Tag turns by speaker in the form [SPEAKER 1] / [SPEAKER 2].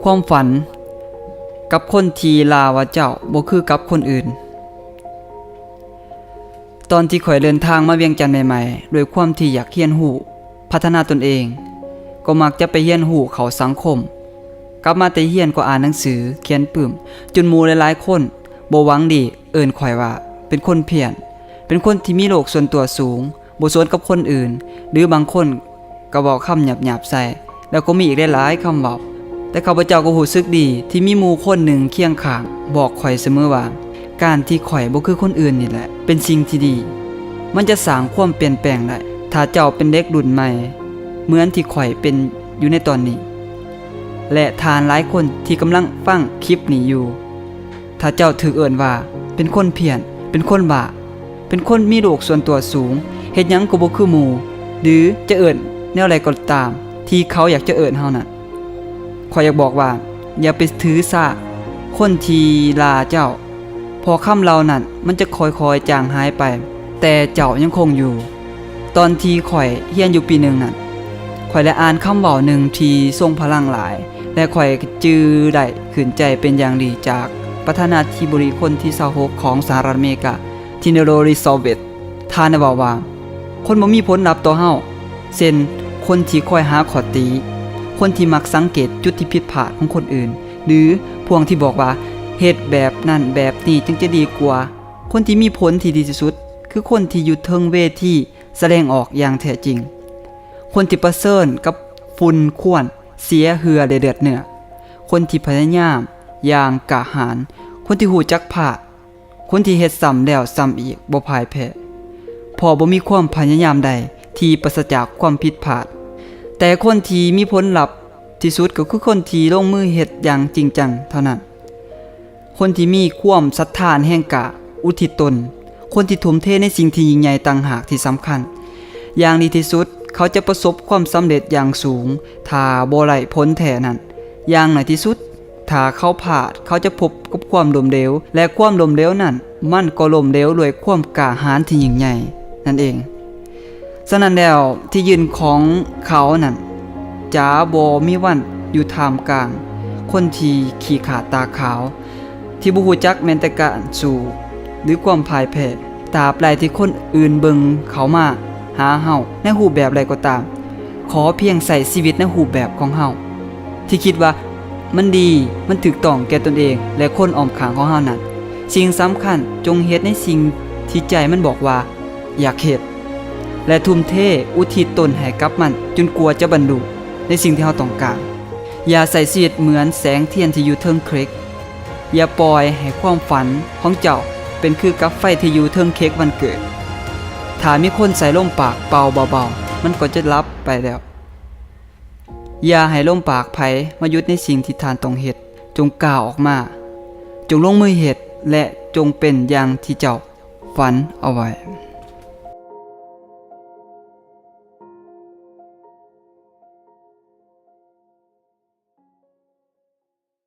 [SPEAKER 1] ความฝันกับคนที่ลาว่าเจ้าบ่คือกับคนอื่นตอนที่ข่อยเดินทางมาเวียงจันทน์ใหม่ๆด้วยความที่อยากเรียนรู้พัฒนาตนเองก็มักจะไปเรียนรู้เข้าสังคมกลับมาแต่เรียนก็อ่านหนังสือเขียนปึ้มจนหมู่หลายๆคนบ่หวังดีเอิ้นข่อยว่าเป็นคนเพี้ยนเป็นคนที่มีโลกส่วนตัวสูงบ่สนกับคนอื่นหรือบางคนก็เว้าคำหยาบๆใส่แล้วก็มีอีกหลายๆคำเว้าแต่ข้าพเจ้าก็รู้สึกดีที่มีหมู่คนหนึ่งเคียงข้างบอกข่อยเสมอว่าการที่ข่อยบ่คือคนอื่นนี่แหละเป็นสิ่งที่ดีมันจะสร้างความเปลี่ยนแปลงได้ถ้าเจ้าเป็นเด็กรุ่นใหม่เหมือนที่ข่อยเป็นอยู่ในตอนนี้และทานหลายคนที่กำลังฟังคลิปนี้อยู่ถ้าเจ้าถูกเอิ้นว่าเป็นคนเพี้ยนเป็นคนบ้าเป็นคนมีโลกส่วนตัวสูงเฮ็ดหยังก็บ่คือหมู่หรือจะเอิ้นแนวใดก็ตามที่เขาอยากจะเอิ้นเฮานั้นข้อยอยากบอกว่าอย่าไปถือสาคนที่ลาเจ้าพอคำเหล่านั้นมันจะค่อยๆจางหายไปแต่เจ้ายังคงอยู่ตอนที่ข่อยเรียนอยู่ปี1นั้นข่อยได้อ่านคำเว้าหนึ่งที่ทรงพลังหลายและข่อยจื้อได้ขึ้นใจเป็นอย่างดีจากประธานาธิบดีคนที่26ของสหรัฐอเมริกาทีเนโรริซอเวตท่านได้บอกว่าคนบ่มีผลลัพธ์ต่อเฮาเช่นคนที่คอยหาข้อติคนที่มักสังเกตจุดที่ผิดพลาดของคนอื่นหรือพวกที่บอกว่าเฮ็ดแบบนั้นแบบนี้จึงจะดีกว่าคนที่มีผลที่ดีที่สุดคือคนที่อยู่เทิงเวทีแสดงออกอย่างแท้จริงคนที่ประเสริฐกับฝุ่นข่วนเสียเหือได้เดือดเนื้อคนที่พยายามอย่างกะหารคนที่หูจักพลาดคนที่เฮ็ดซ้ำแล้วซ้ำอีกบ่พ่ายแพ้พอบ่มีความพยายามใดที่ปราศจากความผิดพลาดแต่คนที่มีผลลัพธ์ที่สุดก็คือคนที่ลงมือเฮ็ดอย่างจริงจังเท่านั้นคนที่มีความศรัทธาแห่งกะอุทิศตนคนที่ทุ่มเทในสิ่งที่ยิ่งใหญ่ต่างหากที่สำคัญอย่างดีที่สุดเขาจะประสบความสำเร็จอย่างสูงถ้าบ่ไร้ผลแท้นั้นอย่างน้อยที่สุดถ้าเขาพลาดเขาจะพบกับความล้มเหลวและความล้มเหลวนั้นมันก็ล้มเหลวด้วยความกล้าหาญที่ยิ่งใหญ่นั่นเองฉะนั้นแล้วที่ยืนของเขานั้นจะบ่มีวันอยู่ท่ามกลางคนที่ขี้ขลาดตาขาวที่บ่ฮู้จักแม้แต่การสู้หรือความพ่ายแพ้ตราบใดที่คนอื่นเบิ่งเขามาหาเฮาในรูปแบบใดก็ตามขอเพียงใส่ชีวิตในรูปแบบของเฮาที่คิดว่ามันดีมันถูกต้องแก่ตนเองและคนอ้อมข้างของเฮานั้นสิ่งสำคัญจงเฮ็ดในสิ่งที่ใจมันบอกว่าอยากเฮ็ดและทุ่มเทอุทิศตนให้กับมันจนกว่าจะบรรลุในสิ่งที่เฮาต้องการอย่าใส่ชีวิตเหมือนแสงเทียนที่อยู่เทิงเค้กอย่าปล่อยให้ความฝันของเจ้าเป็นคือกับไฟที่อยู่เทิงเค้กวันเกิดถ้ามีคนใส่ลมปากเป่าเบาๆมันก็จะลับไปแล้วอย่าให้ลมปากไผมายุดในสิ่งที่ท่านต้องเฮ็ดจงกล่าวออกมาจงลงมือเฮ็ดและจงเป็นอย่างที่เจ้าฝันเอาไว้